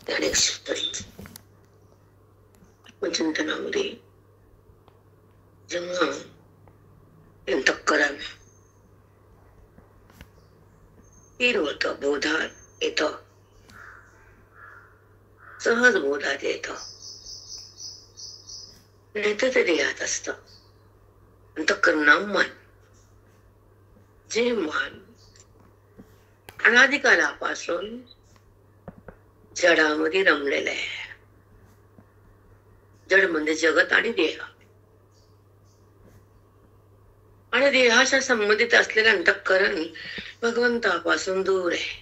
ज्ञानेश्वरी चिंतनामध्ये जेव्हा अंतःकरण स्थिर होत, बोधात येत, सहज बोधात येत, नाही तर ते देहात असत. अंतःकरण मन, जे मन अनादिकालापासून जडामध्ये रमलेलं आहे. जड म्हणजे जगत आणि देह, आणि देहाच्या संबंधित असलेलं अंतःकरण भगवंतापासून दूर आहे.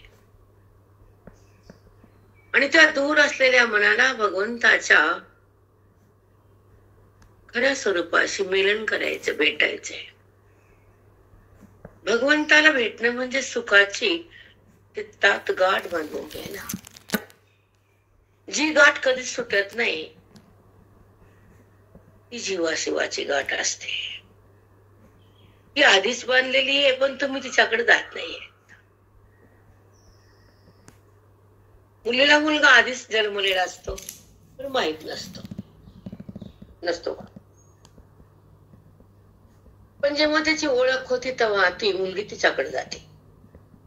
आणि त्या दूर असलेल्या मनाला भगवंताच्या खऱ्या स्वरूपाशी मिलन करायचं, भेटायचंय. भगवंताला भेटणं म्हणजे सुखाची चित्तात गाठ बांधून घ्यायला. जी गाठ कधी सुटत नाही ती जीवाशिवाची गाठ असते. ती आधीच बांधलेली आहे, पण तुम्ही तिच्याकडे जात नाहीये. मुलीला मुलगा आधीच जन्मलेला असतो, पण माहित नसतो. पण जेव्हा त्याची ओळख होती तेव्हा ती मुलगी तिच्याकडे जाते.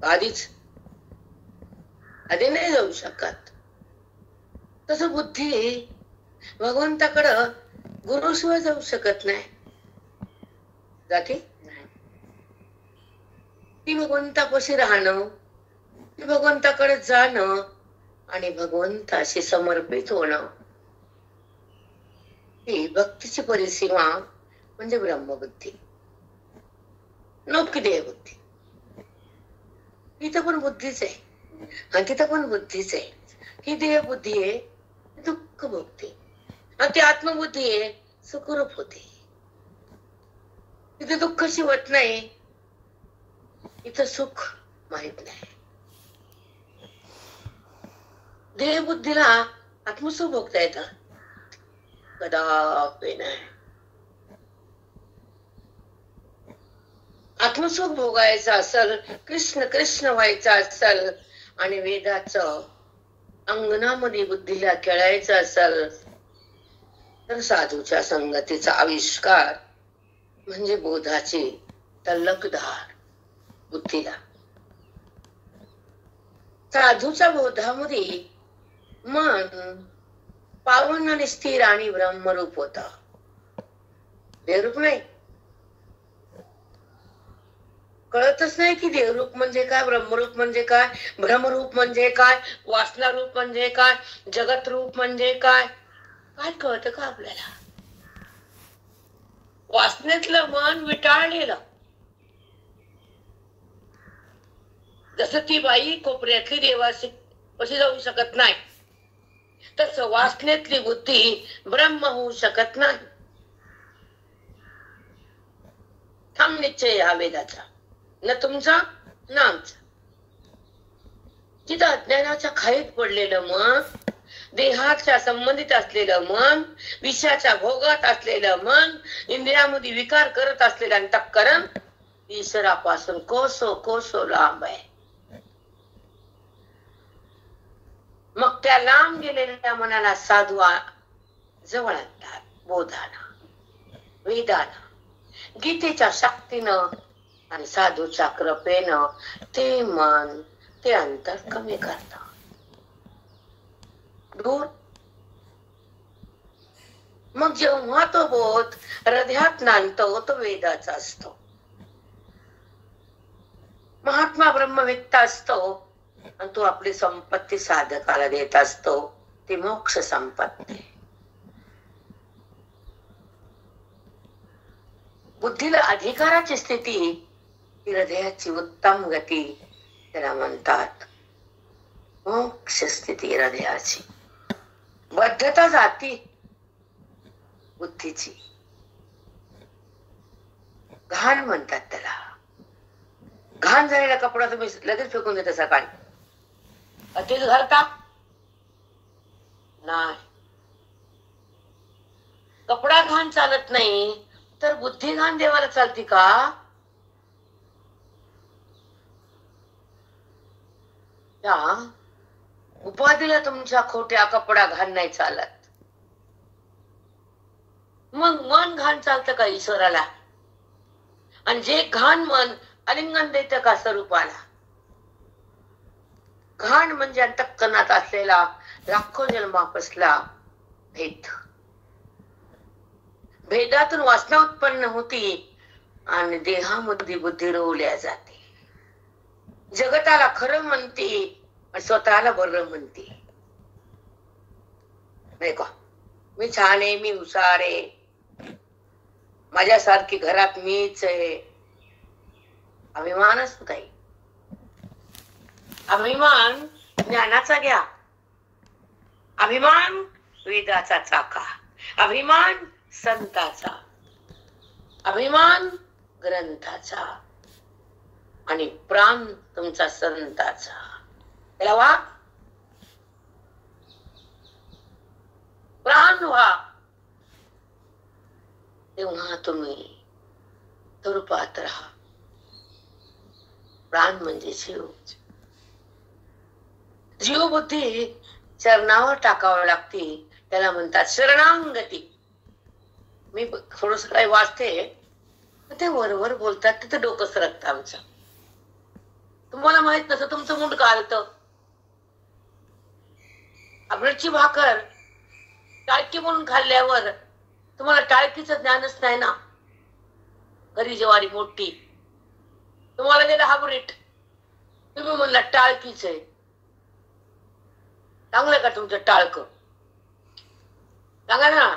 आधी नाही जाऊ शकत. तसं बुद्धी भगवंताकडं गुरुशिवाय जाऊ शकत नाही. जाते ती भगवंतापाशी राहणं, ती भगवंताकडे जाणं आणि भगवंताशी समर्पित होणं, ही भक्तीची परिसीमा म्हणजे ब्रह्मबुद्धी. नोकी देह बुद्धी, इथं पण बुद्धीच आहे आणि तिथं पण बुद्धीच आहे. ही देह बुद्धी आहे, दुःख भोगते, आणि ती आत्मबुद्धी आहे, सुखरूप होते. तिथे दुःख शिवत नाही, इथं सुख माहित नाही. देह बुद्धीला आत्मसुख भोगता येतं कदापि नाही. आत्मसुख भोगायचं असल, कृष्ण कृष्ण व्हायचं असल, आणि वेदाचं अंगणामध्ये बुद्धीला खेळायचं असल, तर साधूच्या संगतीचा आविष्कार म्हणजे बोधाची तलकधार बुद्धीला. साधूच्या बोधामध्ये मन पावन आणि स्थिर आणि ब्रह्मरूप होत, देवरूप नाही. कळतच नाही की देवरूप म्हणजे काय, ब्रह्मरूप म्हणजे काय, भ्रमरूप म्हणजे काय, वासना रूप म्हणजे काय, जगत रूप म्हणजे काय, काय कळतं का आपल्याला? वासनेतलं मन विटाळलेलं, जसं ती बाई कोपऱ्यातली देवाशी कशी जाऊ शकत नाही, तसं वासनेतली बुद्धी ब्रह्म होऊ शकत नाही. ठाम निश्चय या वेदाचा, न तुमचा न आमचा. तिथं अज्ञानाच्या खाईत पडलेलं मन, देहाच्या संबंधित असलेलं मन, विषयाच्या भोगात असलेलं मन, इंद्रियामध्ये विकार करत असलेलं अंतःकरण ईश्वरापासून कोसो कोसो लांब आहे. मग त्या लांब गेलेल्या मनाला साधू जवळ आणतात बोधानं, वेदानं, गीतेच्या शक्तीनं आणि साधूच्या कृपेनं ते मन, ते अंतर कमी करत दूर. मग जेव्हा तो बोध हृदयात नांदतो, तो वेदाचा असतो. महात्मा ब्रह्मवेत्ता असतो, आणि तो आपली संपत्ती साधकाला देत असतो, ती मोक्ष संपत्ती. बुद्धीला अधिकाराची स्थिती, हृदयाची उत्तम गती, त्याला म्हणतात मोक्ष स्थिती. हृदयाची बद्धता जाती, बुद्धीची घाण म्हणतात त्याला. घाण झालेला कपडा तुम्ही लगेच फेकून देता सकाळी, तेच घालता नाही. कपडा घाण चालत नाही, तर बुद्धी घाण देवाला चालती का? त्या उपाधीला तुमच्या खोट्या कपडा घाण नाही चालत. मग मन घाण चालतं का ईश्वराला? आणि जे घाण मन आलिंगन देतं का स्वरूपाला? घाण म्हणजे अंतःकरणात असलेला लाखो जन्मापासला भेद. भेदातून वासना उत्पन्न होती आणि देहामध्ये बुद्धी रोवल्या जाते. जगताला खरं म्हणते आणि स्वतःला बरं म्हणते. नाही का? मी छान आहे, मी हुशार आहे, माझ्यासारखी घरात मीच आहे. अभिमानच नाही. अभिमान ज्ञानाचा घ्या. अभिमान वेदाचा चाका. अभिमान संताचा. अभिमान ग्रंथाचा. आणि प्राण तुमचा संताचा. त्याला वा प्राण व्हा, तेव्हा तुम्ही स्वरूपात राहा. प्राण म्हणजे जीव. जीव बुद्धी चरणावर टाकावं लागते. त्याला म्हणतात शरणांगती. मी थोडस काही वाचते, ते वरवर बोलतात, तिथे डोकं सरकतं आमचं. तुम्हाला माहित नसतं, तुमचं मुंड कालतं. आबळची भाकर टाळकी म्हणून खाल्ल्यावर तुम्हाला टाळकीचं ज्ञानच नाही ना. घरी ज्वारी मोठी तुम्हाला गेला हाबरेट, तुम्ही म्हणला टाळकीच आहे. चांगलं का तुमचं टाळक? सांगा ना.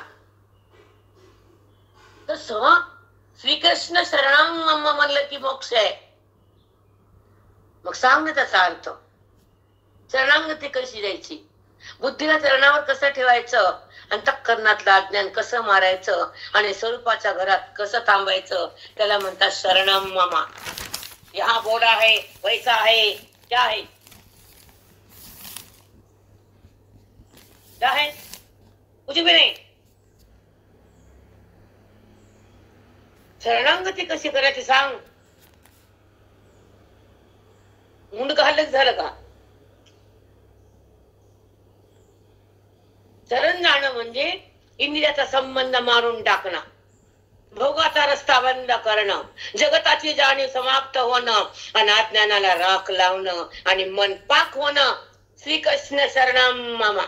तस श्रीकृष्ण शरणां मम म्हणलं की मोक्ष आहे. मग सांग ना त्याचा अर्थ. शरणांगती कशी द्यायची? बुद्धीला चरणावर कसं ठेवायचं? अंतःकरणातलं अज्ञान कसं मारायचं? आणि स्वरूपाच्या घरात कसं थांबायचं? त्याला म्हणतात शरणम ममा. यहाँ बोला है, वैसा है, क्या है? क्या है? कुछ भी नहीं. शरणांगती कशी करायची सांग. मुंड घालच झालं का? शरण जाणं म्हणजे इंद्रियाचा संबंध मारून टाकणं, भोगाचा रस्ता बंद करणं, जगताची जाणीव समाप्त होणं, अनाज्ञानाला राख लावणं आणि मन पाक होणं. श्रीकृष्ण शरणम मामा.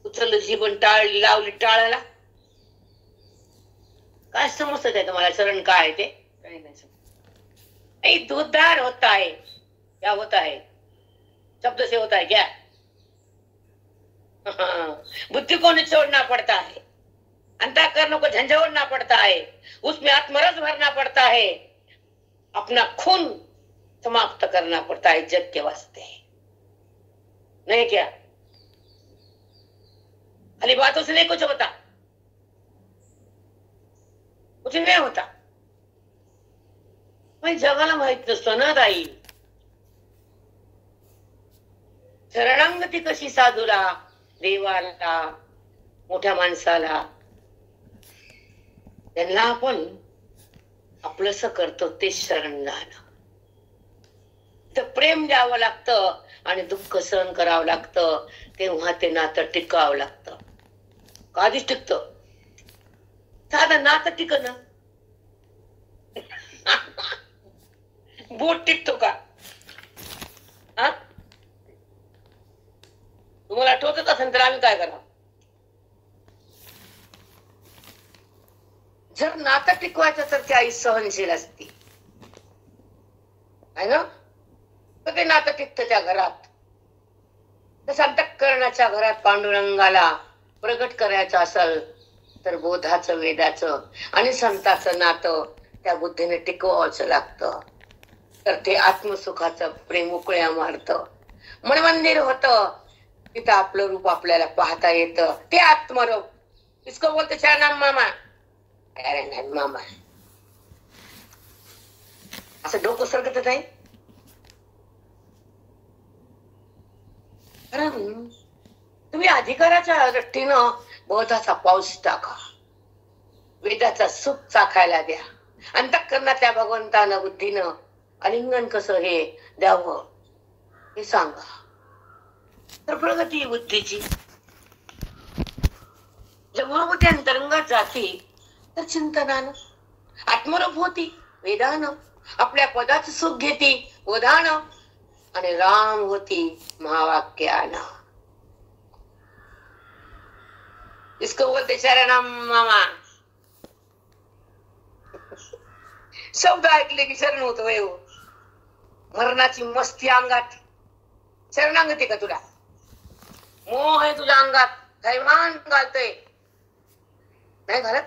उचललं जीवन टाळ लावली टाळाला. काय समजत आहे तुम्हाला शरण काय आहे ते? काही नाही समजत. दूधदार होता है. क्या होता है? शब्द से होता है क्या? बुद्धि को निचोड़ना पड़ता है, अंतःकरण को झंझोड़ना पड़ता है, उसमें आत्मरस भरना पड़ता है, अपना खून समाप्त करना पड़ता है जग के वास्ते. नहीं क्या? खाली बातों से नहीं कुछ होता. कुछ नाही होता. जगाला माहित नसतो ना ताई. शरणांगती कशी साधूला, देवाला, मोठ्या माणसाला, त्यांना आपण आपलंस करतो ते शरण जाणं. तर प्रेम द्यावं लागतं आणि दुःख सहन करावं लागतं. तेव्हा ते नातं टिकावं लागतं. कधीच टिकतं? साधं नातं टिक ना. बोट टिकतो का? तुम्हाला टोचत असेल तर आम्ही काय करा? जर नातं टिकवायचं तर ती आई सहनशील असते, आहे ना? तर ते नातं टिकतं त्या घरात. तसं अंतःकरणाच्या घरात पांडुरंगाला प्रगट करायचं असेल तर बोधाचं, वेदाचं आणि संताचं नातं त्या बुद्धीने टिकवावंच लागतं. तर ते आत्मसुखाचं प्रेम उकळ्या मारतं. मनमंदिर होतं, तिथं आपलं रूप आपल्याला पाहता येतं. ते आत्मरूप. इसको बोलते शरणम मामा. अरे नाही मामा, असं डोकं सरकत नाही. कारण तुम्ही अधिकाराच्या दृष्टीनं बोधाचा पाऊस टाका. वेदाचा सुख चाखायला द्या. अंतःकरणातल्या भगवंतानं बुद्धीनं आलिंगन कसं हे द्यावं. हे सांगा. तर प्रगती बुद्धीची जेव्हा बुद्धी अंतरंगात जाते तर चिंतनानं आत्मरूप होती, वेदानं आपल्या पदाचं सुख घेते, वदानं आणि राम होती महावाक्यानं. इसको बोलते शरणम मामा. शब्द ऐकले की शरण होत वय. मरणाची मस्ती अंगात. शरणागती का तुला? मोह आहे तुझ्या अंगात, थैमान घालतय नाही घालत.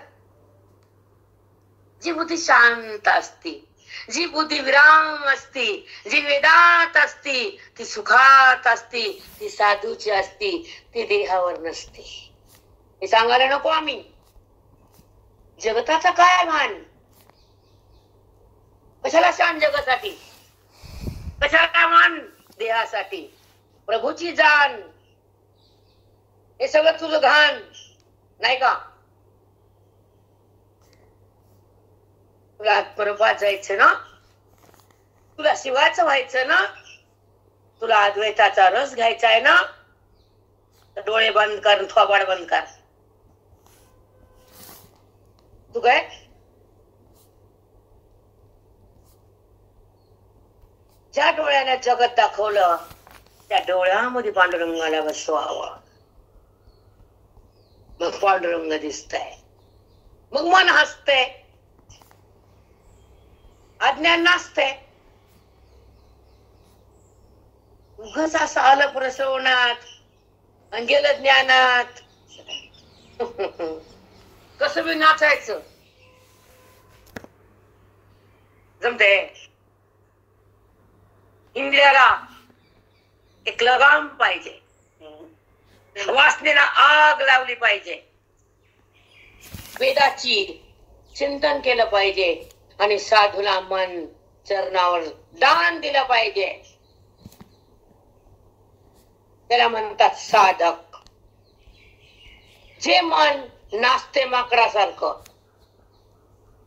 जी बुद्धी शांत असती, जी बुद्धी विराम असती, जी वेदात असती, ती सुखात असती, ती साधूची असती, ती देहावर नसते. हे सांगायला नको आम्ही. जगताचा काय भान? कशाला शान जगासाठी? कशाला मान देहासाठी? प्रभूची जाण हे सगळं तुझं घाण नाही का? तुला आत्मरूपात जायचं ना, तुला शिवाचं व्हायचं ना, तुला अद्वैताचा रस घ्यायचा आहे ना, तर डोळे बंद कर, थोबाड बंद कर. तू काय ज्या डोळ्याने जगत दाखवलं त्या डोळ्यामध्ये पांडुरंगाला बसवावं. मग पांडुरंग दिसतंय, मग मन हसतंय, अज्ञान नसतंय. उगाच असं आलं प्रसवनात आणि गेलं ज्ञानात. कसं बी नाचायचं जमते. इंद्रियाला एक लगाम पाहिजे, वासनेला आग लावली पाहिजे, वेदाची चिंतन केलं पाहिजे आणि साधूला मन चरणावर दान दिलं पाहिजे. त्याला म्हणतात साधक. जे मन नाचते माकडासारखं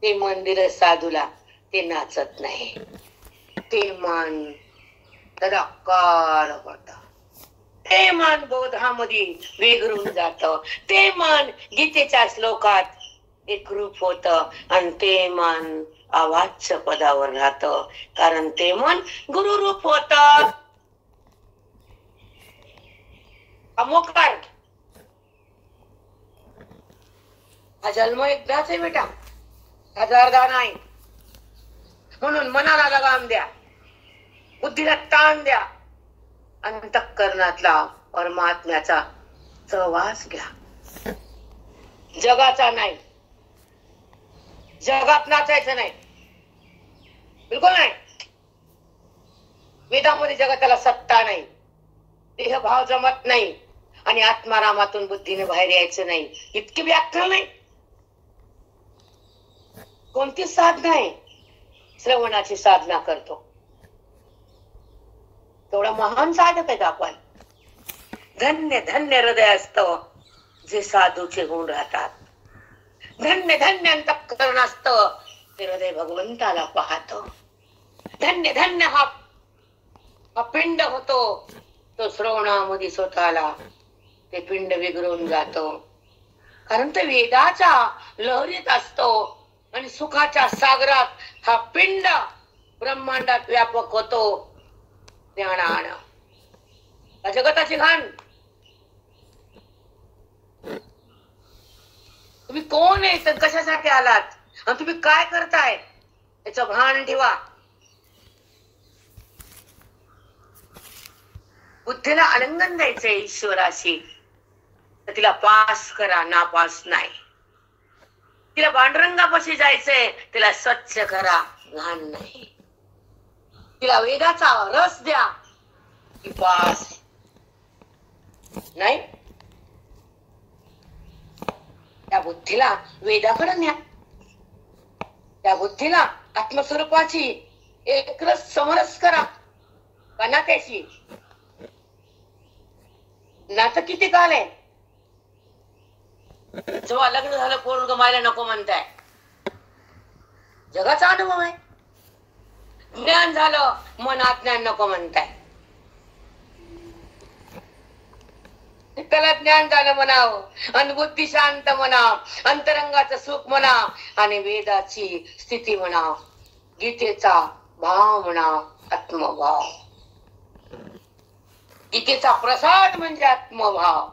ते मन दिलं साधूला, ते नाचत नाही. ते मन तदाकार होत, ते मन बोधामध्ये विघरून जात, ते मन गीतेच्या श्लोकात एकरूप होत आणि ते मन अवाच्य पदावर राहत. कारण ते मन गुरुरूप होत. अमोकार हा जन्म एकदाच आहे बेटा, हजारदा नाही. म्हणून मनाला लगाम द्या, बुद्धीला ताण द्या, अंतःकरणातला परमात्म्याचा सहवास घ्या. जगाचा नाही, जगात नाचायचं नाही, बिलकुल नाही. वेदामध्ये जगताला सत्ता नाही, देहभाव जमत नाही आणि आत्मारामातून बुद्धीने बाहेर यायचं नाही. इतकी व्याख्या नाही. कोणती साधना आहे? श्रवणाची साधना करतो तेवढा महान साधक आहेत आपण. धन्य धन्य हृदय असतं जे साधूचे गुण राहतात. धन्य धन्य अंतःकरण असतं ते हृदय भगवंताला पाहत. धन्य धन्य हा पिंड होतो तो श्रवणामध्ये स्वतःला ते पिंड विघरून जातो. कारण ते वेदाच्या लहरीत असतो आणि सुखाच्या सागरात हा पिंड ब्रह्मांडात व्यापक होतो. ज्ञानानं जगताची घाण. तुम्ही कोण आहे तर कशासाठी आलात आणि तुम्ही काय करताय याचं भान ठेवा. बुद्धीला आलिंगन द्यायचंय ईश्वराशी तर तिला पास करा, नापास नाही. तिला पांडुरंगापाशी जायचंय, तिला स्वच्छ करा, घाण नाही. तिला वेदाचा रस द्या की पास नाही. त्या बुद्धीला वेदाकडे न्या. त्या बुद्धीला आत्मस्वरूपाची एकरस समरस करा. नात्याशी नातं किती काल आहे? जेव्हा लग्न झालं पोर गमायला नको म्हणताय, जगाचा अनुभव आहे. ज्ञान झालं मन अज्ञान नको म्हणताय. चित्ताला ज्ञान झालं म्हणावं आणि बुद्धी शांत म्हणा, अंतरंगाचं सुख म्हणा आणि वेदाची स्थिती म्हणा, गीतेचा भाव म्हणा, आत्मभाव. गीतेचा प्रसाद म्हणजे आत्मभाव,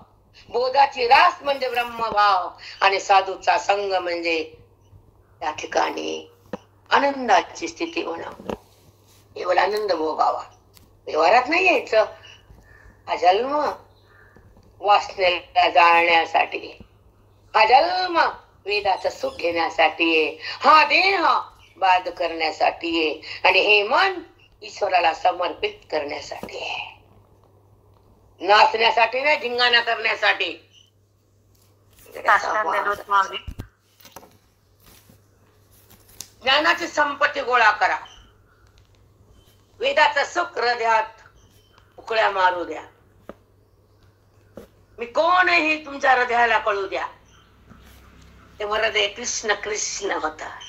बोधाची रास म्हणजे ब्रह्मभाव आणि साधूचा संग म्हणजे त्या ठिकाणी आनंदाची स्थिती म्हणा. केवळ आनंद भोगावा, व्यवहारात नाही यायचं. हा जन्म वासनेला जाळण्यासाठी, हा जन्म वेदाचं सुख घेण्यासाठी आहे, हा देह बाद करण्यासाठी आहे आणि हे मन ईश्वराला समर्पित करण्यासाठी आहे. नाचण्यासाठी नाही, धिंगाणा करण्यासाठी. ज्ञानाची संपत्ती गोळा करा, वेदाचं सुख हृदयात उकळ्या मारू द्या. मी कोण आहे हे तुमच्या हृदयाला कळू द्या. ते हृदय कृष्ण कृष्ण होतात,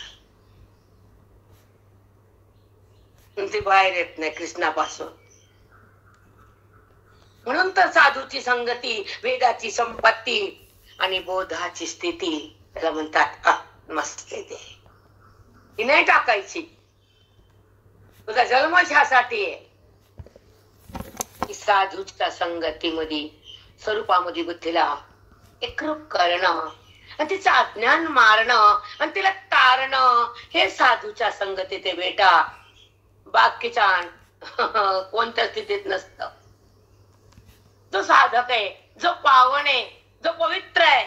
ते बाहेर येत नाही कृष्णापासून. म्हणून तर साधूची संगती, वेदाची संपत्ती आणि बोधाची स्थिती त्याला म्हणतात आत्मस्थिती. ही नाही टाकायची. तुझा जन्म ह्यासाठी आहे की साधूच्या संगतीमध्ये, स्वरूपामध्ये बुद्धीला एकरूप करणं आणि तिचं अज्ञान मारणं आणि तिला तारणं, हे साधूच्या संगतीत आहे बेटा. बाकीच्या कोणत्या स्थितीत नसतं. जो साधक आहे, जो पावन आहे, जो पवित्र आहे,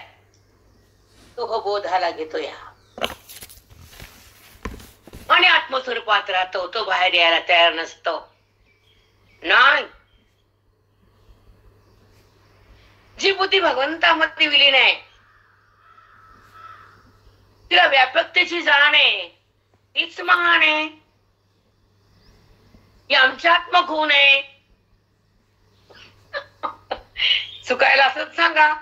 तो हो बोधाला घेतो या आणि आत्मस्वरूपात राहतो. तो बाहेर यायला तयार नसतो. नाही, जी बुद्धी भगवंतामध्ये विलीन आहे, तिला व्यापकतेची जाण आहे, तीच महान आहे. ही आमच्या आत्मगुण आहे. चुकायला असंच सांगा.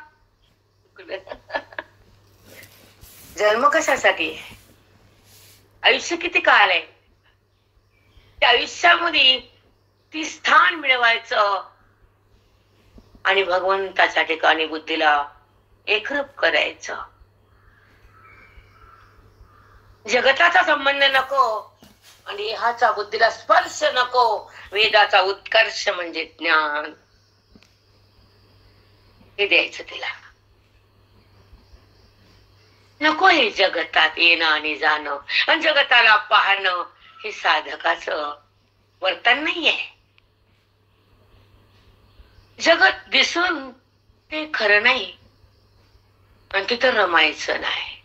जन्म कशासाठी आहे? आयुष्य किती काल आहे? त्या आयुष्यामध्ये ती स्थान मिळवायचं आणि भगवंताच्या ठिकाणी बुद्धीला एकरूप करायचं. जगताचा संबंध नको आणि ह्याचा बुद्धीला स्पर्श नको. वेदाचा उत्कर्ष म्हणजे ज्ञान, हे द्यायचं तिला. नको हे जगतात येणं आणि जाणं आणि जगताला पाहणं, हे साधकाचं वर्तन नाहीये. जगत दिसून ते खरं नाही आणि तिथं रमायचं नाही.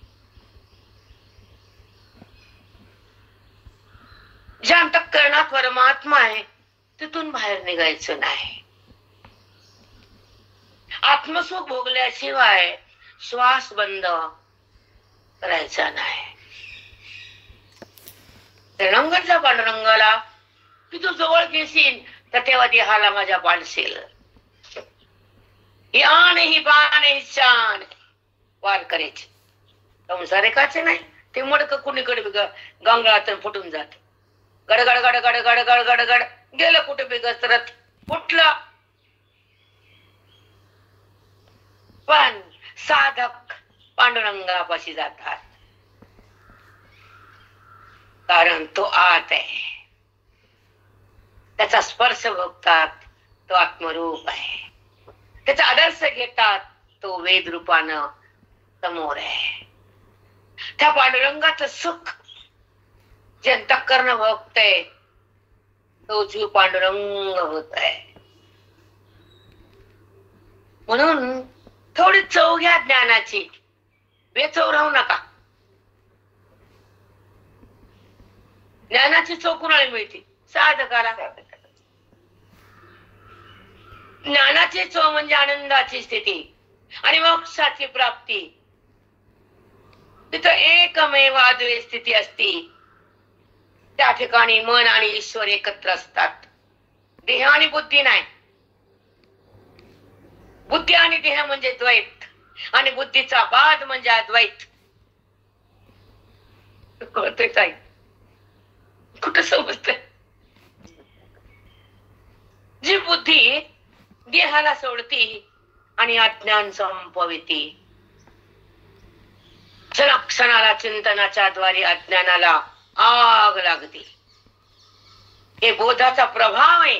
ज्या अंतःकरणात परमात्मा आहे तिथून बाहेर निघायचं नाही. आत्मसुख भोगल्याशिवाय श्वास बंद करायचा नाही. रंगतला पांडुरंगाला की तू जवळ घेशील तर तेव्हा देहाला माझ्या पाडशील. ही आण ही बाण ही शान वार करायची. संसारिकाचे नाही, ते मडक कुणीकडे गंगाळातून फुटून जात. गडगड गडगड गडगड गडगड गेलं कुठे बिगसरत फुटलं. पण साधक पांडुरंगापाशी जातात कारण तो आत आहे. त्याचा स्पर्श भोगतात, तो आत्मरूप आहे. त्याचा आदर्श घेतात, तो वेद रूपानं समोर आहे. त्या पांडुरंगाचं सुख जे अंतःकरण भोगतय तो जीव पांडुरंग होत आहे. म्हणून थोडी चव घ्या ज्ञानाची, बेचव राहू नका. ज्ञानाची चव कुणाला मिळते? साधकाला. ज्ञानाची चव म्हणजे आनंदाची स्थिती आणि मोक्षाची प्राप्ती. तिथं एकमेव अद्वैत स्थिती असती. त्या ठिकाणी मन आणि ईश्वर एकत्र असतात. देह आणि बुद्धी नाही. बुद्धी आणि देह म्हणजे द्वैत आणि बुद्धीचा बाद म्हणजे अद्वैत. कळतंय काय? कुठं समजतंय? जी बुद्धी देहाला सोडती आणि अज्ञान संपविती. क्षणाक्षणाला चिंतनाच्या द्वारे अज्ञानाला आग लागते. हे बोधाचा प्रभाव आहे,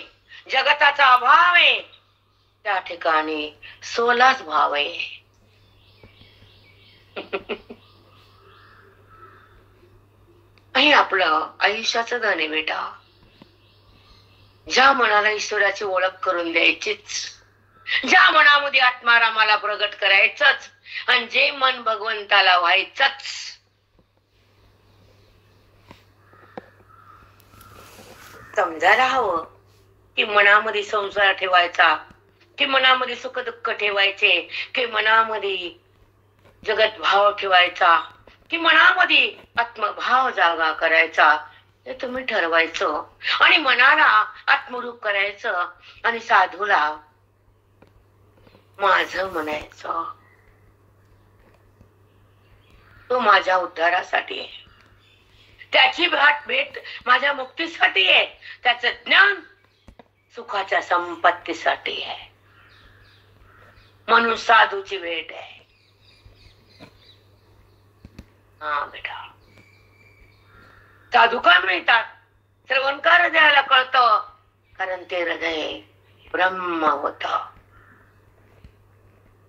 जगताचा अभाव आहे. त्या ठिकाणी सोलाच भाव आहे. हे आपलं आयुष्याचं धन आहे बेटा. ज्या मनाला ईश्वराची ओळख करून द्यायचीच, ज्या मनामध्ये आत्मारामाला प्रगट करायचंच, आणि जे मन भगवंताला व्हायचंच. समजायला हवं की मनामध्ये संसार ठेवायचा, की मनामध्ये सुख दुःख ठेवायचे, की मनामध्ये जगत भाव ठेवायचा, की मनामध्ये आत्मभाव जागा करायचा, हे तुम्ही ठरवायचं. आणि मनाला आत्मरूप करायचं आणि साधूला माझं म्हणायचं. तो माझ्या उद्धारासाठी आहे, त्याची भेट माझ्या मुक्तीसाठी आहे, त्याचं ज्ञान सुखाच्या संपत्तीसाठी आहे. म्हणून साधूची भेट आहे. हा बेटा, साधू का मिळतात? श्रवणकार हृदयाला कळतं, कारण ते हृदय ब्रह्म होत.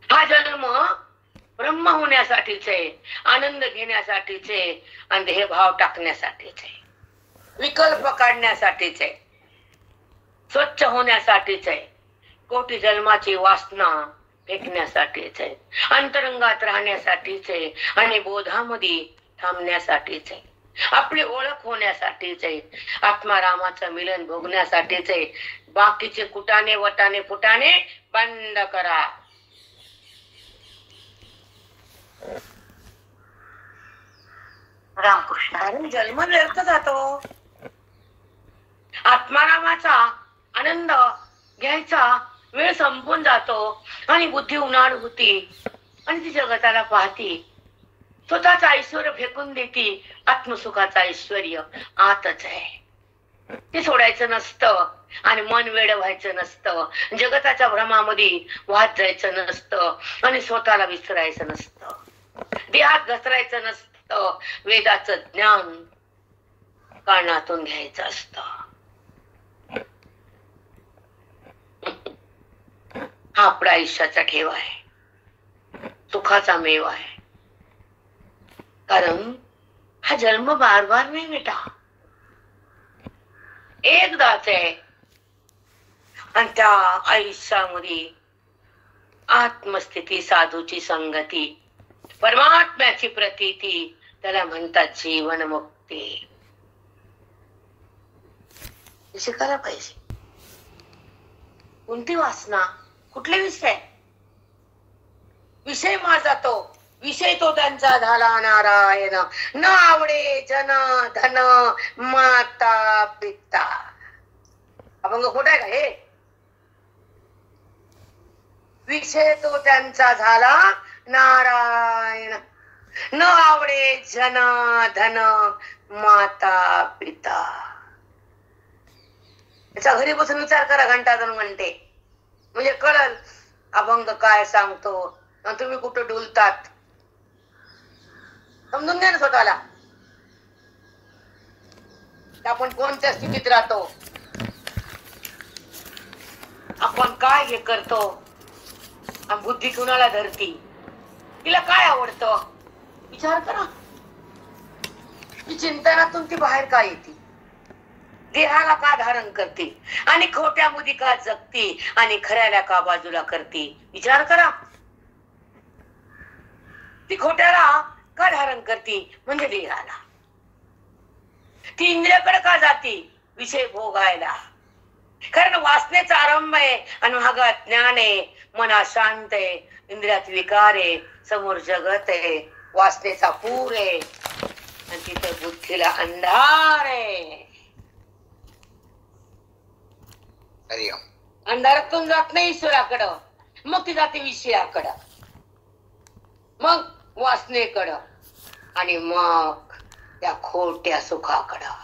हा जन्म ब्रह्म होण्यासाठीच आहे, आनंद घेण्यासाठीच आहे, आणि देहभाव टाकण्यासाठीच आहे, विकल्प काढण्यासाठीच आहे, स्वच्छ होण्यासाठीच आहे, कोटी जन्माची वासना फेकण्यासाठीच आहे, अंतरंगात राहण्यासाठीच आहे, आणि बोधामध्ये थांबण्यासाठीच आहे, आपली ओळख होण्यासाठीच आहे, आत्मारामाचं मिलन भोगण्यासाठीच आहे. बाकीचे कुटाने वटाने फुटाने बंद करा. रामकृष्ण. जन्म व्यर्थ जातो. आत्मारामाचा आनंद घ्यायचा वेळ संपून जातो, आणि बुद्धी उन्हाळ होती, आणि ती जगताला पाहती, स्वतःच ऐश्वर फेकून देती. आत्मसुखाचं ऐश्वर्य आतच आहे, ते सोडायचं नसतं, आणि मन वेड व्हायचं नसतं, जगताच्या भ्रमामध्ये वाहत जायचं नसतं, आणि स्वतःला विसरायचं नसतं, देहात घसरायचं नसतं. वेदाचं ज्ञान कानातून घ्यायचं असतं. हा आपला आयुष्याचा ठेवा आहे, सुखाचा मेवा आहे. कारण हा जन्म बार बार नाही बेटा, एकदाच आहे. आणि त्या आयुष्यामध्ये आत्मस्थिती, साधूची संगती, परमात्म्याची प्रतीती, त्याला म्हणतात जीवन मुक्ती. शिकायला पाहिजे. कोणती वासना, कुठले विषय? विषय माझा तो, विषय तो त्यांचा झाला नारायण. न आवडे जन धन माता पिता. अभंग खोटा आहे का हे? विषय तो त्यांचा झाला नारायण. न आवडे जन धन माता पिता. याचा घरी बसून विचार करा घंटा 2 घंटे, म्हणजे कळल अभंग काय सांगतो, आणि तुम्ही कुठं डुलतात. समजून घ्या ना स्वतःला, आपण कोणत्या स्थितीत राहतो, आपण काय हे करतो, आणि बुद्धी कुणाला धरती, तिला काय आवडतं विचार करा. ती चिंतनातून ती बाहेर का येते, देहाला का धारण करते, आणि खोट्या मुदी का जगते, आणि खऱ्याला का बाजूला करते विचार करा. ती खोट्याला का धारण करते, म्हणजे देहाला. ती इंद्रियाकडे का जाते, विषय भोगायला. कारण वासनेचा आरंभ आहे, आणि महाग ज्ञान आहे, मना शांत आहे, इंद्रियात विकार आहे, समोर जगत आहे, वासनेचा पूर आहे, आणि तिथे बुद्धीला अंधार आहे. अंधारातून जात नाही ईश्वराकडं, मग ती जाते विषयाकडं, मग वासनेकडं, आणि मग त्या खोट्या सुखाकडं.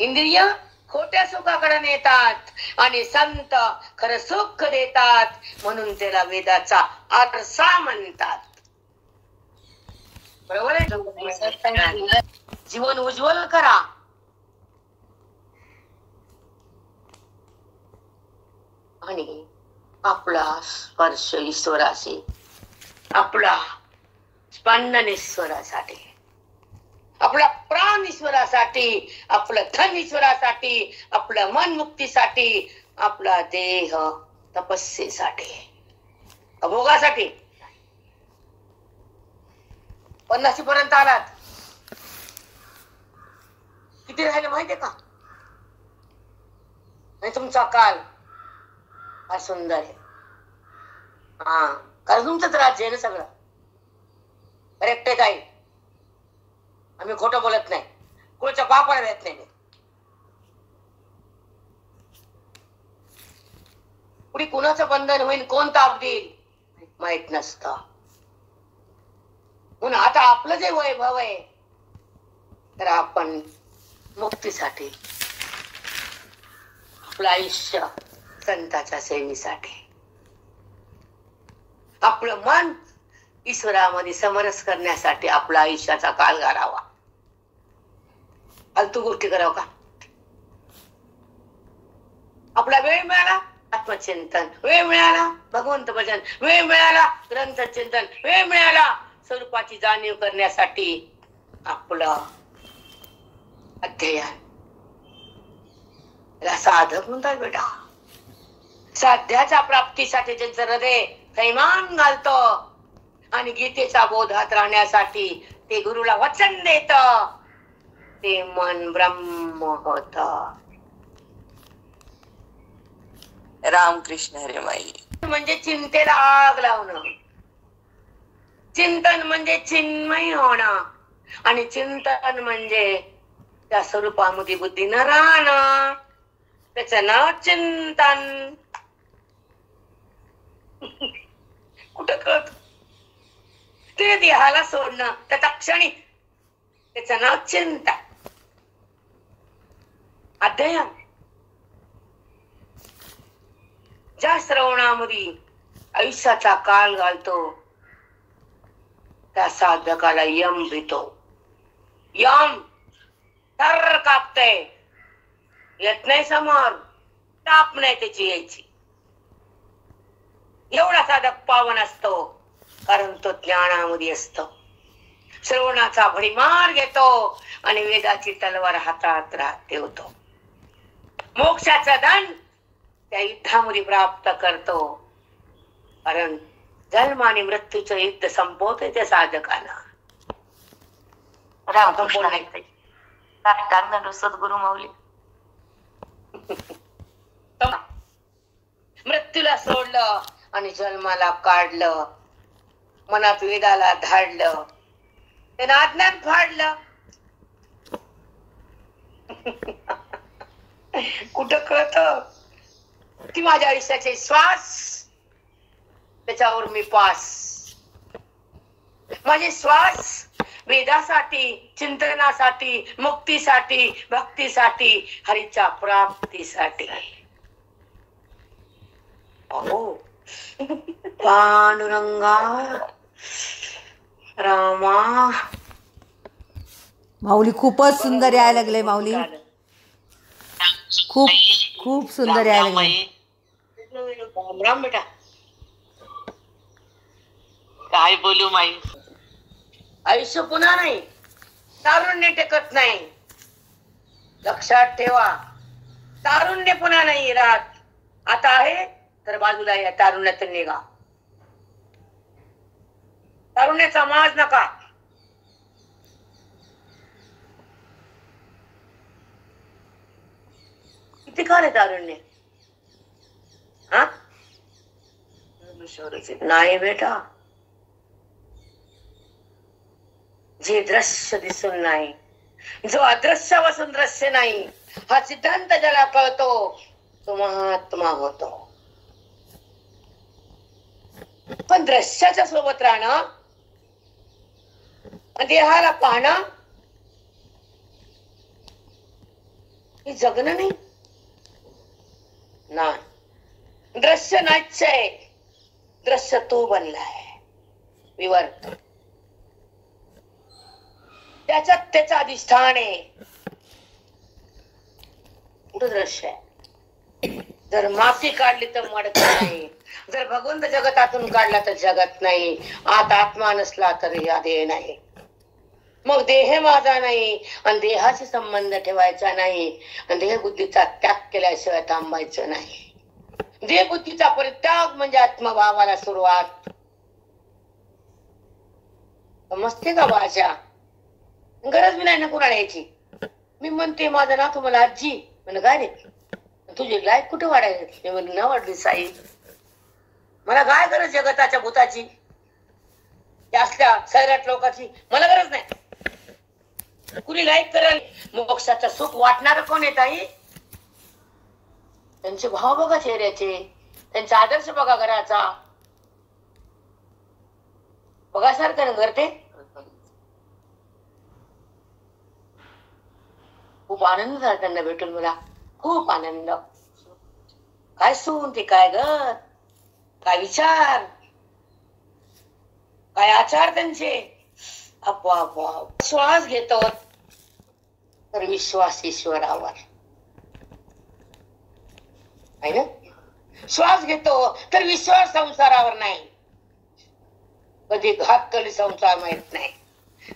इंद्रिय खोट्या सुखाकडे नेतात आणि संत खरं सुख देतात, म्हणून त्याला वेदाचा आरसा म्हणतात. बरोबर आहे. जीवन उज्ज्वल करा. आणि आपला स्पर्श ईश्वराशी, आपला स्पंदन ईश्वरासाठी, आपला प्राण ईश्वरासाठी, आपलं धन ईश्वरासाठी, आपलं मन मुक्तीसाठी, आपला देह तपस्येसाठी, भोगासाठी. 50 पर्यंत आलात. किती राहिले माहितीये का? आणि तुमचा काल हा सुंदर आहे. हा, कारण तुमचंच राज्य आहे ना सगळं. करेक्ट आहे काही? आम्ही खोटं बोलत नाही, कोणाच्या बापाला देत नाही. पुढे कुणाचं बंधन होईल, कोण ताप देईल माहित नसतं. म्हणून आता आपलं जे वैभव आहे, तर आपण मुक्तीसाठी, आपलं आयुष्य संताच्या सेवेसाठी, आपलं मन ईश्वरामध्ये समरस करण्यासाठी आपला आयुष्याचा काल घालावा. फालतू गोष्टी करावं का? आपला वेळ मिळाला आत्मचिंतन, वेळ मिळाला भगवंत भजन, वेळ मिळाला ग्रंथ चिंतन, वेळ मिळाला स्वरूपाची जाणीव करण्यासाठी आपलं अध्ययन. साधक म्हणतात बेटा. साध्याच्या प्राप्तीसाठी ज्यांचं हृदय थैमान घालतो आणि गीतेचा बोधात राहण्यासाठी ते गुरुला वचन देत, ते मन ब्रह्म होत. रामकृष्ण हरे माई. म्हणजे चिंतेला आग लावणं, चिंतन म्हणजे चिन्मय होणं, आणि चिंतन म्हणजे त्या स्वरूपामध्ये बुद्धीनं राहणं, त्याचं नाव चिंतन. कुठं कळत ते देहाला सोडणं, त्याचा क्षणी त्याचं नाव चिंतन. अध्ययन ज्या श्रवणामध्ये आयुष्याचा काल घालतो त्या साधकाला यम भीतो. यम तर कापतय, येत नाही समोर, ताप नाही त्याची यायची. एवढा साधक पावन असतो, कारण तो ज्ञानामध्ये असतो. श्रवणाचा भडीमार घेतो आणि वेदाची तलवार हातात ठेवतो. मोक्षाचं धन त्या युद्धामध्ये प्राप्त करतो, कारण जन्म आणि मृत्यूचं युद्ध संपवते त्या साधकाला. सद्गुरु माऊली. मृत्यूला सोडलं आणि जन्माला काढलं, मनात वेदाला धाडलं, त्यानं अज्ञान फाडलं. कुठं कळत की माझ्या आयुष्याचे श्वास त्याच्यावर मी पास. माझे श्वास वेदासाठी, चिंतनासाठी, मुक्तीसाठी, भक्तीसाठी, हरीच्या प्राप्तीसाठी. अहो पांडुरंगा रामा. माऊली खूपच सुंदर यायला लागले. माऊली खूप खूप सुंदर यायला लागले. राम बेटा. काय बोलू माई. आयुष्य पुन्हा नाही, तारुण्य टेकत नाही. लक्षात ठेवा, तारुण्य पुन्हा नाही राहत. आता आहे तर बाजूला या तारुण्यातून निघा. तारुण्याचा माज नका. किती काळ आहे तारुण्य? हा नाही बेटा. जे दृश्य दिसून नाही, जो अदृश्य वसून दृश्य नाही, हा सिद्धांत ज्याला कळतो तो महात्मा होतो. पण दृश्याच्या सोबत राहणं, देहाला पाहणं हे जगणं नाही ना. दृश्य नाहीच आहे, दृश्य तो बनलाय विवर्त. त्याच्यात त्याचं अधिष्ठान आहे. कुठं दृश्य आहे? जर माती काढली तर मडक नाही, जर भगवंत जगतातून काढला तर जगत नाही. आत आत्मा नसला तर हा देह नाही. मग देह माझा नाही आणि देहाशी संबंध ठेवायचा नाही आणि देह बुद्धीचा त्याग केल्याशिवाय थांबायचं नाही. देह बुद्धीचा परित्याग म्हणजे आत्मभावाला सुरुवात. समजते का भाषा? गरज बी नाही ना कुणाला यायची. मी म्हणते माझं ना तुम्हाला आजी म्हण काय रे तुझी लाईफ कुठे वाढायची? मी म्हणलं ना वाढली साई. मला काय गरज जगताच्या भूताची, असल्या सैराट लोकांची मला गरज नाही. कुणी लाईक करेल. मोक्षाचं सुख वाटणार कोण आहे ताई? त्यांचे भाव बघा चेहऱ्याचे, त्यांचा आदर्श बघा घराचा. बघासारखं ना घर ते. खूप आनंद झाला त्यांना भेटून. मला खूप आनंद. काय सून ते, काय घर, काय विचार, काय आचार त्यांचे. अप्पा श्वास घेतो तर विश्वास ईश्वरावर आहे ना. श्वास घेतो तर विश्वास संसारावर नाही. कधी घात कधी संसार माहित नाही,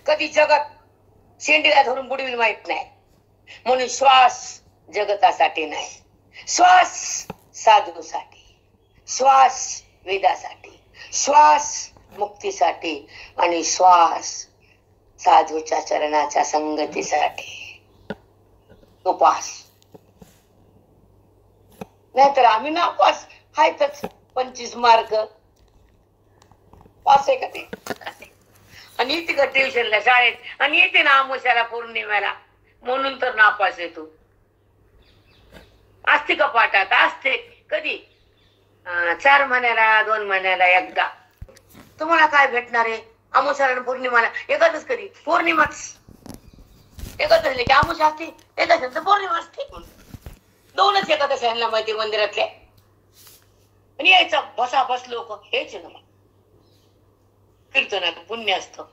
कधी जगत शेंडीला धरून बुडविल माहित नाही. म्हणून श्वास जगतासाठी नाही, श्वास साधूसाठी, श्वास वेदासाठी, श्वास मुक्तीसाठी आणि श्वास साधूच्या चरणाच्या संगतीसाठी. उपास नाहीतर आम्ही नापास आहेतच. 25 मार्क पास आहे का ते? आणि येते का ट्युशनला शाळेत आणि येते ना आमुष्याला पौर्णिमेला, म्हणून तर नापास येतो. असते का पाठात? असते. कधी 4 महिन्याला 2 महिन्याला एकदा. तुम्हाला काय भेटणार आहे? अमावस्या पौर्णिमाला. एकादश कधी? पौर्णिमाच. एकादश की अमावस्या असते, एकादश पौर्णिमा असते. 2च एकादश यांना माहिती मंदिरातल्या. आणि यायचं बसा बस लोक यायचे ना. कीर्तनात पुण्य असतं.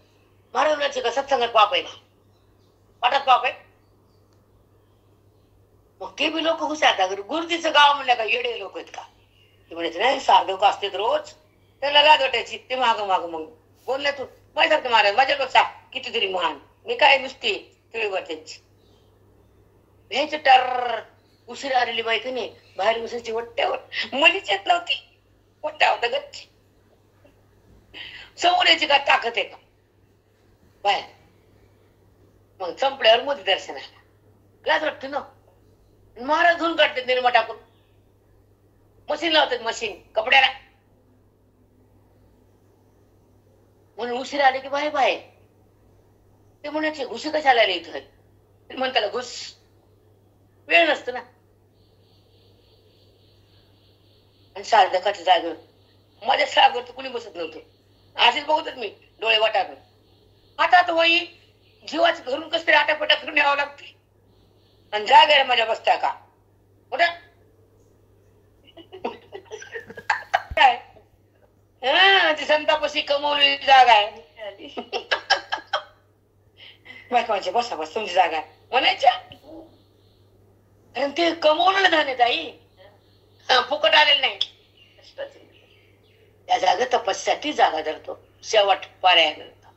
महाराजांचे का सत्संगात पाप आहे का? पाठात पाप आहे? मग ते बी लोक हुशार. गुरुजीचं गाव म्हणलं का येडे लोक आहेत का? ते म्हणायचे नाही साधक असते रोज, त्याला लाज वाटायची. ते माग मग बोलल्या तू माझ्यासारखं महाराज माझ्यापेक्षा कितीतरी महान. मी काय नुसती तिळीवर त्यांची भ्यायचं. टर उशिरा आलेली बाई की नाही बाहेर उसायची वट्ट्यावर. मलीच येत नव्हती. वट्ट्यावर गच्ची समोर यायची का ताकद आहे का बाहेर. मग संपल्यावर मोदी दर्शनाला लाज वाटते ना. महाराज धुवून काढतात निर्मा टाकून. मशीन लावतात, मशीन कपड्याला. म्हणून उशीर आले की बाहेर बाहेर ते म्हणायचे घुशी कशाला आले इथं? म्हणताला घुस. वेळ नसतो ना. आणि सार्धकाच्या जागेवर माझ्या सागर तर कुणी बसत नव्हते. असेच बघतच मी डोळे वाटावे. आता वही जीवाच घरून कस तरी आटापटा करून यावं लागते. आणि जागा माझ्या बसता का कुठं काय? ती संतापशी कमवलेली जागा आहे. बायकांचे बसा बस तुमची जागा आहे म्हणायच्या. कारण ते कमवलेलं धान्य ताई फुकट आलेलं नाही. त्या जागा तपस्यासाठी जागा धरतो. शेवट पर्याय करतो.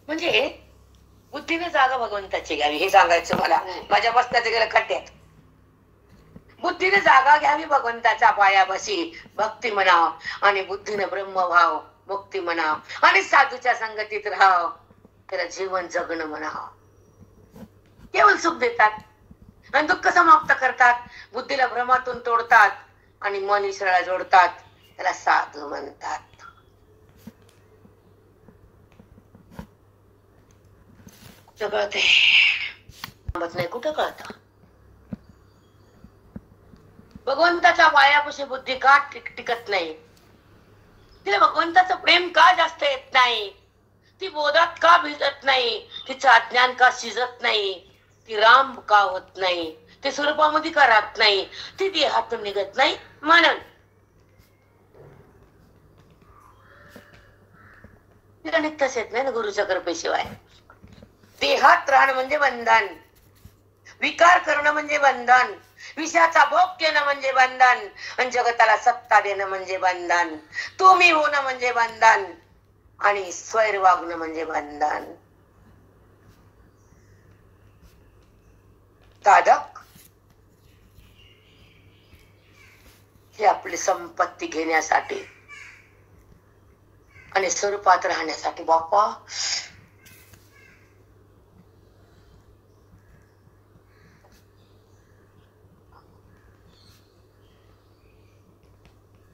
म्हणजे बुद्धीने जागा भगवंताची घ्यावी हे सांगायचं मला. माझ्या बसण्याचं गेलं खड्ड्यात. बुद्धीने जागा घ्यावी भगवंताच्या पायापाशी. भक्ती म्हणाव आणि बुद्धीने ब्रह्मभाव मुक्ती म्हणाव आणि साधूच्या संगतीत राहाव. त्याला जीवन जगणं म्हणाव. केवळ सुख देतात आणि दुःख समाप्त करतात. बुद्धीला भ्रमातून तोडतात आणि मन ईश्वराला जोडतात. त्याला साधू म्हणतात. कुठं कळते? नाही कुठं कळत? भगवंताच्या पायापाशी बुद्धी का टिकत नाही? तिला भगवंताचं प्रेम का जास्त येत नाही? ती बोधात का भिजत नाही? तिचं अज्ञान का शिजत नाही? ती राम का होत नाही, ते स्वरूपामध्ये का राहत नाही, ती देहातून निघत नाही म्हणून. तिला निघताच येत नाही ना गुरुच्या कृपेशिवाय. देहात राहणं म्हणजे बंधन, विकार करणं म्हणजे बंधन, विषयाचा भोग घेणं म्हणजे बंधन, आणि जगताला सत्ता देणं म्हणजे बंधन, तुम्ही होणं म्हणजे बंधन, आणि स्वैर वागणं म्हणजे बंधन. साधक ही आपली संपत्ती घेण्यासाठी आणि स्वरूपात राहण्यासाठी बापा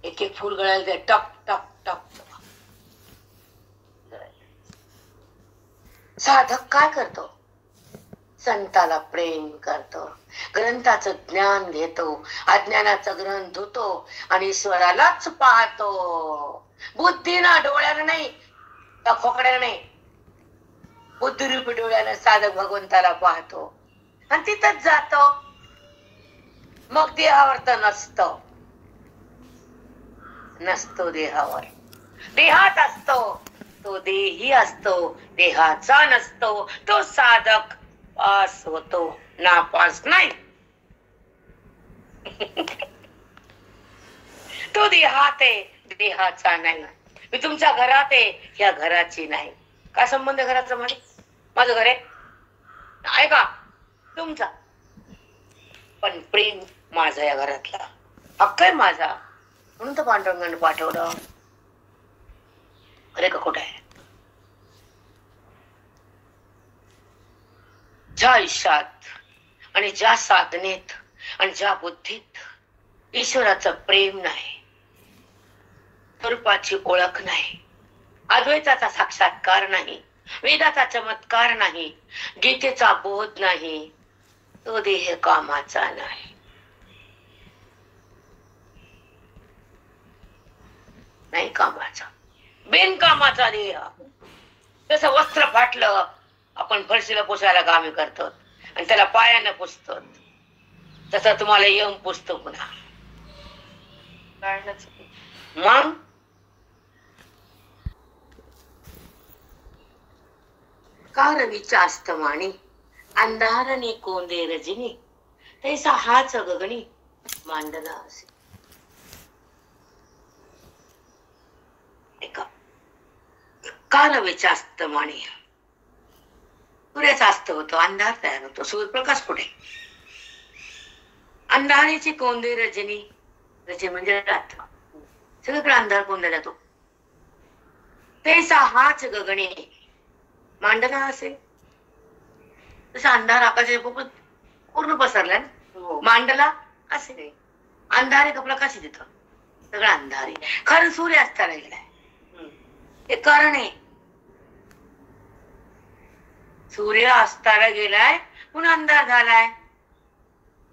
एक एक फूल गळायला द्या. टक टक टक. साधक काय करतो? संताला प्रेम करतो, ग्रंथाचं ज्ञान घेतो, अज्ञानाचं ग्रंथ धुतो आणि ईश्वरालाच पाहतो. बुद्धीना डोळ्यानं नाही, त्या खोकड्यानं नाही, बुद्धिरूपी डोळ्यानं साधक भगवंताला पाहतो आणि तिथंच जातो. मग देहावर तर नसतो देहावर, देहात असतो. तो देही असतो, देहाचा नसतो. तो साधक पास होतो, नापास नाही. तो देहात आहे, देहाचा नाही. मी तुमच्या घरात आहे, या घराची नाही. काय संबंध घराचा? मध्ये माझं घर आहे का तुमचा? पण प्रेम माझा या घरातला, हक्क आहे माझा, म्हणून तर पांडुरंगाने पाठवलं. अरे का कुठे आहे? ज्या आयुष्यात आणि ज्या साधनेत आणि ज्या बुद्धीत ईश्वराचं प्रेम नाही, स्वरूपाची ओळख नाही, अद्वैताचा साक्षात्कार नाही, वेदाचा चमत्कार नाही, गीतेचा बोध नाही, तो देह कामाचा नाही. नाही कामाचा, बिनकामाचा देह. जसं वस्त्र फाटलं, आपण फरशीला पुसायला कामे करतो आणि त्याला पायानं पुसतो, तसं तुम्हाला यम पुसतो पुन्हा. मग का रवीच्या अस्तमानी अंधारने कोंदे रजनी, तैसा हाच गगनी मांडला असे. का रवीच्या अस्तमानी सूर्याचा अस्त होतो, अंधार तयार होतो, सूर्यप्रकाश कुठे? अंधाराची कोंदे रजनी, रजे म्हणजे रात्र, सगळीकडे अंधार कोंदला जातो. तैसा हाच गगने मांडला असेल. तसा अंधार आकाशाच्या पूर्ण पसरला ना, मांडला असे. अंधार एक प्रकाश देतो, सगळं अंधार आहे. खरं सूर्य असताना गेलाय, हे कारण आहे. सूर्य असताना गेलाय म्हणून अंधार झालाय.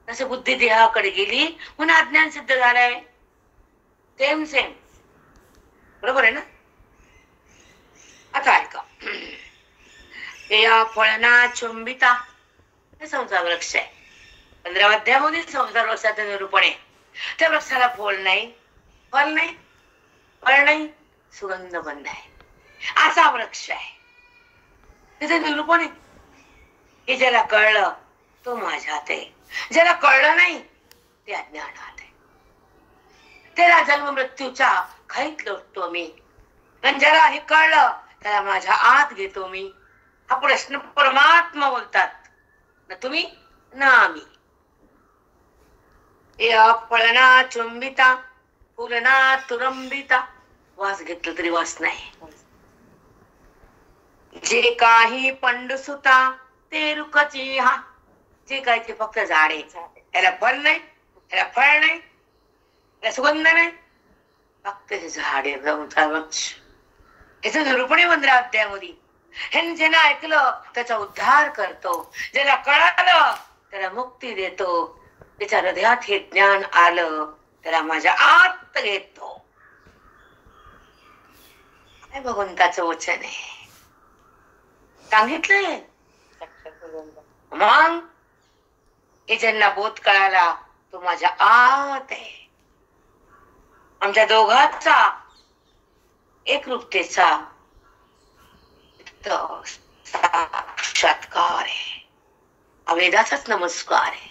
तसे बुद्धी देहाकडे गेली म्हणून अज्ञान सिद्ध झालाय. सेम सेम, बरोबर आहे ना? आता ऐका. या फळना चुंबिता हे संसार वृक्ष आहे. 15व्या अध्यायामध्ये संसार वृक्षाचं निरूपण आहे. त्या वृक्षाला फळ नाही, फल नाही, फळ नाही, सुगंध बंद आहे, असा वृक्ष आहे. त्याचे निरूपण आहे की ज्याला कळलं तो माझ्यात आहे, ज्याला कळलं नाही ते अज्ञानात आहे. त्याला जन्म मृत्यूच्या खाईत लोटतो मी, आणि ज्याला हे कळलं त्याला माझ्या आत घेतो मी. हा प्रश्न परमात्मा बोलतात, ना तुम्ही ना आम्ही. या फळना चुंबिता फुलना तुरंबिता, वास घेतलं तरी वास नाही. जे काही पंडसुता ते रुखची हा, जे काही ते फक्त झाडे, याला फल नाही, याला फळ नाही, याला सुगंध नाही, फक्त हे झाडे वृक्ष. याचं निरूपण आहे 15व्या अध्यायामध्ये. हे ज्याला ऐकलं त्याचा उद्धार करतो, ज्याला कळालं त्याला मुक्ती देतो, त्याच्या हृदयात हे ज्ञान आलं त्याला माझ्या आत घेतो. काय भगवंताचं वचन आहे, सांगितलंय. मग हे ज्यांना बोध कळाला तो माझ्या आत आहे. आमच्या दोघांचा एकरूपतेचा साक्षात्कार आहे. अवेदाचाच नमस्कार आहे.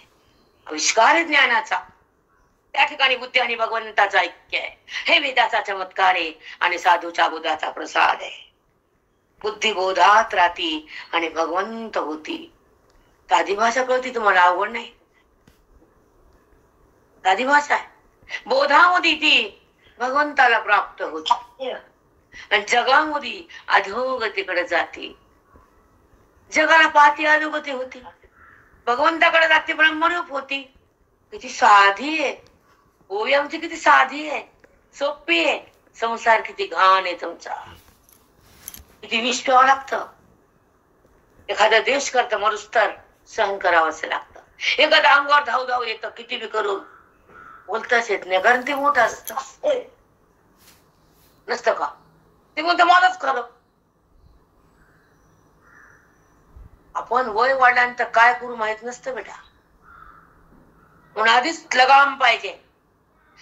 आविष्कार आहे ज्ञानाचा. त्या ठिकाणी बुद्धी आणि भगवंताचा ऐक्य आहे. हे वेदाचा चमत्कार आहे आणि साधूच्या बोधाचा प्रसाद आहे. बुद्धी बोधात राहती आणि भगवंत होती. साधी भाषा कळती तुम्हाला आवड नाही. साधी भाषा आहे. बोधामध्ये ती भगवंताला प्राप्त होती आणि जगामध्ये अधोगतीकडे जाते. जगाला पाहती अधोगती होती, भगवंताकडे जाते ब्रह्मरूप होती. किती साधी आहे ओवी आमची, किती साधी आहे, सोपी आहे. संसार किती घाण आहे तुमचा, किती विष प्यावं लागतं. एखादा देश करतं मरुस तर सहन करावंच लागतं. एखादा अंगावर धाव धाव येतं, किती बी करून बोलताच येत नाही, कारण ते मोठं असतं. नसतं का? ते म्हणतं मलाच खरं. आपण वय वाढल्यानंतर काय करू माहित नसतं बेटा. म्हणून आधीच लगाम पाहिजे,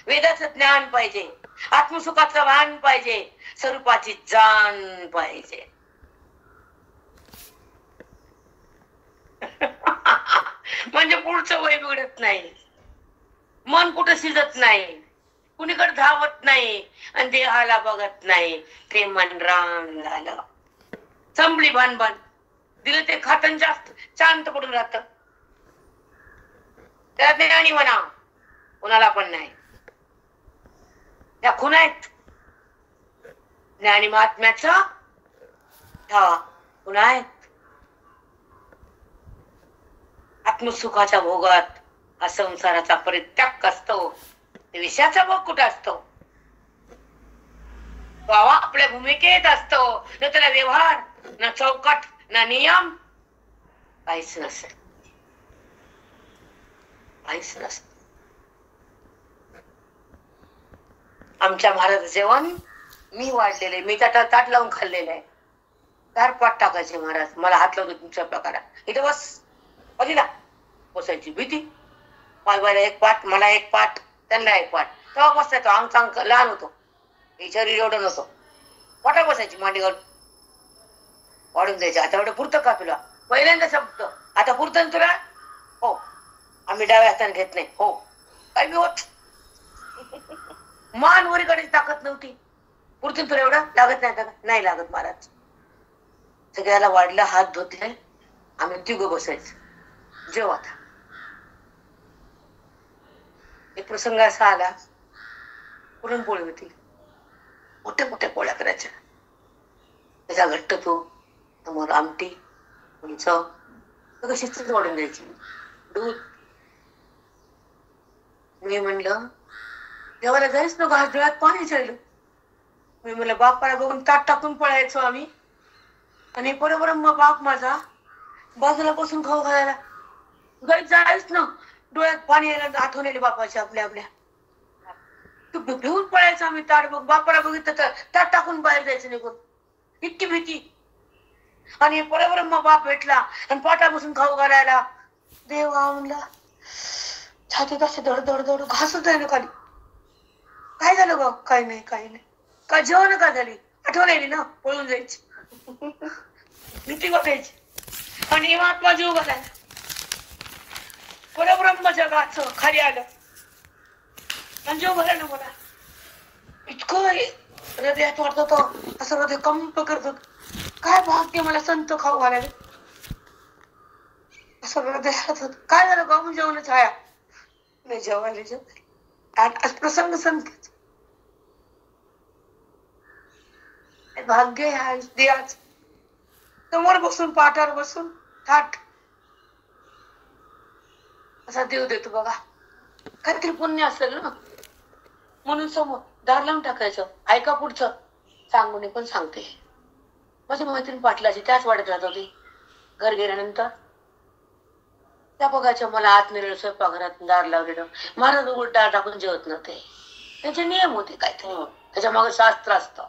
वेदाचं ज्ञान पाहिजे, आत्मसुखाचं भान पाहिजे, स्वरूपाची जाण पाहिजे. म्हणजे पुढचं वय बिघडत नाही, मन कुठं शिजत नाही, कुणीकडे धावत नाही आणि देहाला बघत नाही. ते मन रान झालं, संभली भानभान दिलं ते खातन जास्त शांत पडून राहत. त्या ज्ञानी म्हणा कुणाला पण नाही. त्या खून आहेत ज्ञानी महात्म्याचा खुणा आहेत. आत्मसुखाच्या भोगात हा संसाराचा परित्याग असतो. विषयाचा भोग कुठं असतो? बाबा आपल्या भूमिकेत असतो. न त्याला व्यवहार, न चौकट, न नियम, काहीच नसेल, काहीच नसत. आमच्या महाराज जेवण मी वाढलेले, मी ताट लावून खाल्लेलं आहे. 4 पाट टाकायचे महाराज. मला हात लावतो तुमच्या प्रकारात. इथे बस ना बसायची भीती. माझ्या 1 पाट, मला 1 पाट, त्यांना 1 पाट. तेव्हा बसायचो. अंग चांग लहान होतो, शरीर एवढं नव्हतं. वाटा बसायची मांडीवर वाढून द्यायची. आता एवढं पुरतं का तुला? पहिल्यांदा शब्द आता पुरतं तुला? हो. आम्ही डाव्या हाताने घेत नाही. हो. काय बी होत. मान वरीकडे ताकद नव्हती. पुरतं तुला एवढं लागत नाही का? नाही लागत महाराज. सगळ्याला वाढला, हात धुतले, आम्ही तिघ बसायचं. जेव आता. एक प्रसंग असा आला, पुरणपोळी होती, मोठ्या मोठ्या पोळ्या करायच्या. त्याचा घट्ट तो समोर आमटी, चव, सगळं शिस्तच वाढून द्यायची. दूध. मी म्हणलं देवाला जायच ना, घास डोळ्यात पाणी चढलं. मी म्हणलं बापाला बघून ताट टाकून पळायचो आम्ही. आणि बरोबर मग बाप माझा बाजूला बसून खाऊ घालायला. गाई जायच ना, डोळ्यात पाणी यायला, आठवण आली बापाची आपल्या आपल्या. भिवून पळायचं आम्ही. ताट बघ, बापाला बघितलं तर ताट टाकून बाहेर जायचं निघून. इतकी भीती. आणि बरोबर मग बाप भेटला आणि पाटा बसून खाऊ घालायला. देवा म्हणला, छातीत असे धड धड धड घासत आहे ना खाली. काय झालं ग? काय नाही, काय नाही. काय जेवण का झाली? आठवण आली ना, पळून जायची. भीती वाटायची. आणि महात्मा जीव घालायला परब्रह्मच्या गाचं खाली आलं आणि जीव घालायला मला. इतकं हृदयात वाटत होतं, असं हृदय कंप करत होत. काय भाग्य मला संत खाऊ घालायला. असं हृदयात होत. काय झालं ग? जेवण छाया नाही. जेवायला जेवण प्रसंग संत भाग्य आहे देवाच. समोर बसून, पाठावर बसून थाट असा देव देतो बघा. काहीतरी पुण्य असेल ना, म्हणून समोर दार लावून टाकायचं. ऐका पुढचं सांगून पण सांगते. माझी मैत्रीण पाटलाची त्याच वाढत राहत होती. घर गेल्यानंतर त्या बघायच्या मला आत नेलेलं स्वयंपाकघरात दार लावलेलं. महाराज उघड दार टाकून जेवत नव्हते. त्यांचे नियम होते काहीतरी, त्याच्या मागे शास्त्र असतं.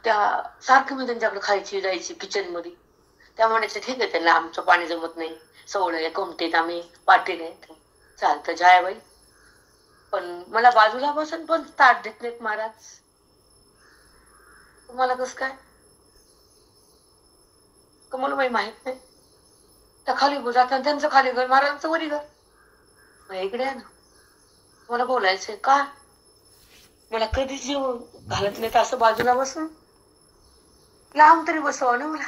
त्या सारखं मी त्यांच्याकडे खायची जायची किचन मध्ये. त्या म्हणायचं ठीक आहे, त्यांना आमचं पाणी जमत नाही, सवड आहे, कमटीत आम्ही पाठी नाही. चालतं जायबाई, पण मला बाजूला बसून पण ताट देत नाहीत महाराज. तुम्हाला कस काय? मला माहित नाही. त्या खाली जातात, त्यांचं खाली घर, महाराजांचं वरी घर. इकडे आहे ना, मला बोलायचंय का? मला कधी जीव घालत नाही असं बाजूला बसून. लांब तरी बसवा ना मला.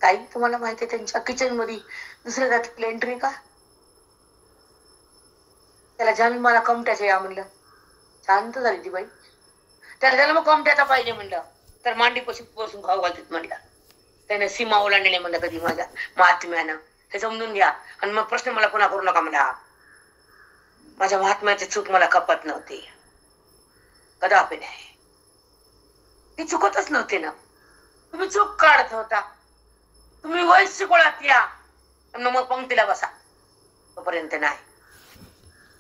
काही तुम्हाला माहिती आहे त्यांच्या किचन मध्ये दुसऱ्या जातीला एंट्री का? त्याला जाणून मला कमट्याचं या म्हणलं. शांत झाली ती बाई. त्याला मग कमट्याचा पाहिजे म्हणलं तर मांडी बसून खाऊ घालतात म्हणलं. त्याने सीमा ओलांडली म्हणलं कधी माझ्या महात्म्यानं. हे समजून घ्या. आणि मग प्रश्न मला पुन्हा करू नका म्हणला. माझ्या महात्म्याची चूक मला खपत नव्हती, कदापि नाही. ती चुकतच नव्हती ना. तुम्ही चूक काढत होता. तुम्ही वयस शिकवलात या, मग पंक्तीला बसा, तोपर्यंत नाही.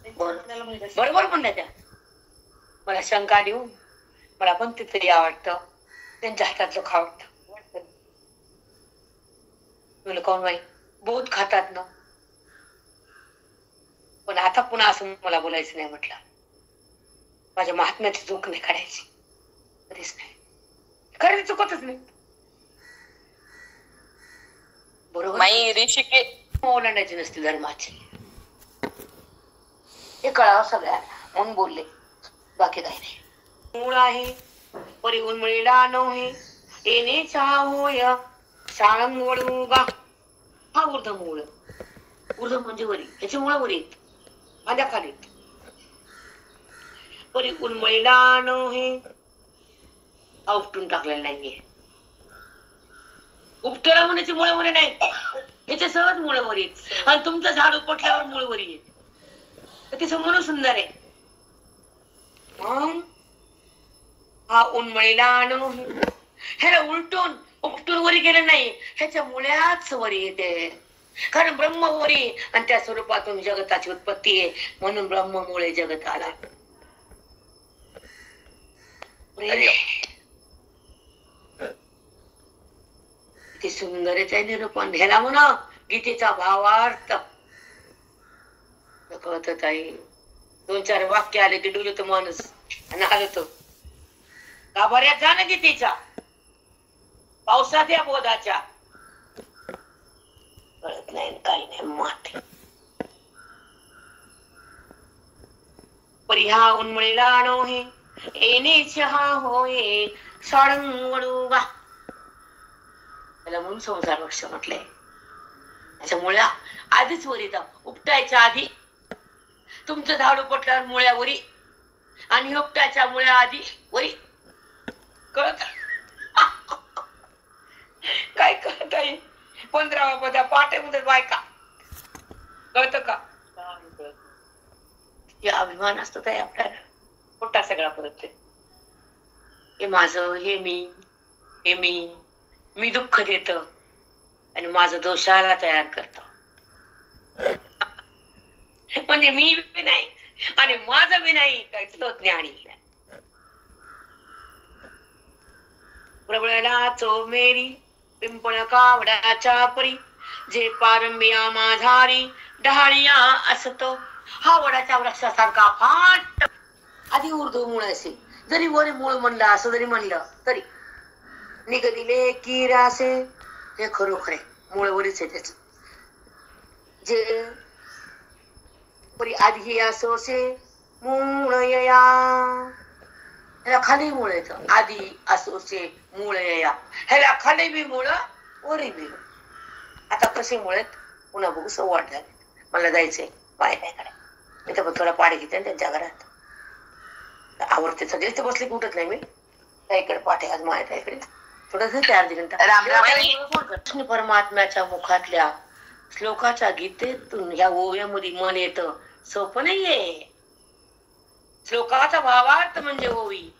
बरोबर म्हणल्या त्या. मला शंका देऊन मला पण तिथे आवडतं, त्यांच्या हातातलं खावडतं. तुला कोण बाई बहुत खातात ना, पण आता पुन्हा असं मला बोलायचं नाही म्हटलं. माझ्या महात्म्याची चूक नाही काढायची, कधीच नाही. खरं चुकतच नाही. बरोबर ओलांडायची नसते धर्माची, हे कळावं सगळ्यांना म्हणून बोलले, बाकी काही नाही. मूळ आहे परी उन्मळीला नव्हे, येणे होय शाळंग वडुगा. हा ऊर्ध मूळ. ऊर्ध म्हणजे वरी, याची मुळ वरी येत, माझ्या खाली. परी उन्मळीला नव्हे, हा उपटून टाकलेला नाहीये. उपटेला म्हणायची मुळे म्हणे नाही, याचे सहज मुळ वरी येत. आणि तुमचं झाड उपटल्यावर मुळ वरी येत. ते समोर सुंदर आहे. हा उन्मळीला नव्हे, ह्याला उलटून उपटून वरी गेलं नाही, ह्याच्या मुळ्याच वरी येते. कारण ब्रह्म वरी आणि त्या स्वरूपातून जगताची उत्पत्ती आहे, म्हणून ब्रह्ममुळे जगत आला. किती सुंदर आहे त्या निरूपण. ह्याला म्हणा गीतेचा भावार्थ. कळत ताई, 2-4 वाक्य आले की डुलतो माणूस आणि आलो तो गाभाऱ्यात जा ना गीतेच्या, पावसात या बोधाच्या. कळत नाही काही नाही माथे. परी हा उन्मळीला नव्हे, येणेच हा होय साळंग वडुगा. त्याला म्हणून संसार वृक्ष म्हटलंय. त्याच्यामुळे आधीच वरी येतं. उपटायच्या आधी तुमचं झाड उपटल्यावर मुळ्या वरी, आणि उपटायच्या मुळ्या आधी वरी. कळत काय कळत आहे? 15वा पदा पाट्यामध्ये बायका. कळत का? हे अभिमान असतो काय आपल्याला, मोठा सगळा परत. हे माझं, हे मी दुःख देत आणि माझं दोषाला तयार करतो. म्हणजे मी बी नाही आणि माझं बी नाही, तो ज्ञानी. प्रबळला चोमेरी पिंपळ कावडाच्या परी, जे पारंबिया माझारी डहाळिया असतो. हा वडाच्या वृक्षासारखा फाट. आधी उर्दू मूळ असेल, जरी वरी मूळ म्हणलं असं जरी म्हणलं तरी निगदिले किरासे, हे खरोखरे मूळ वरीच आहे त्याच. जे परी आधी असोसे मूळ यया, ह्याला खाली मूळ येतं. आधी असोसे मूळ यया, ह्याला खाली बी मूळ वरी बी. आता कसे मूळ आहेत पुन्हा बघू. सव्वाट झाले, मला जायचंय बायकडे. मी तर थोडा पाणी घेते त्यांच्या घरात. आवडते सगळे ते बसले की उठत नाही मी. त्याकडे पाठी आज माझ्या इकडे थोडस 4 घंटा. परमात्म्याच्या मुखातल्या श्लोकाच्या गीतेतून ह्या ओव्यामध्ये मन येतं. सोपं नाहीये. श्लोकाचा भावार्थ म्हणजे ओवी.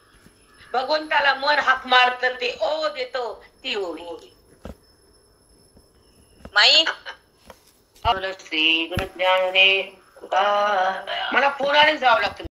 भगवंताला मन हाक मारत ते ओ देतो, ती ओवी. माई श्री गुरु ज्ञानदेव. मला पुराने जावं लागतं.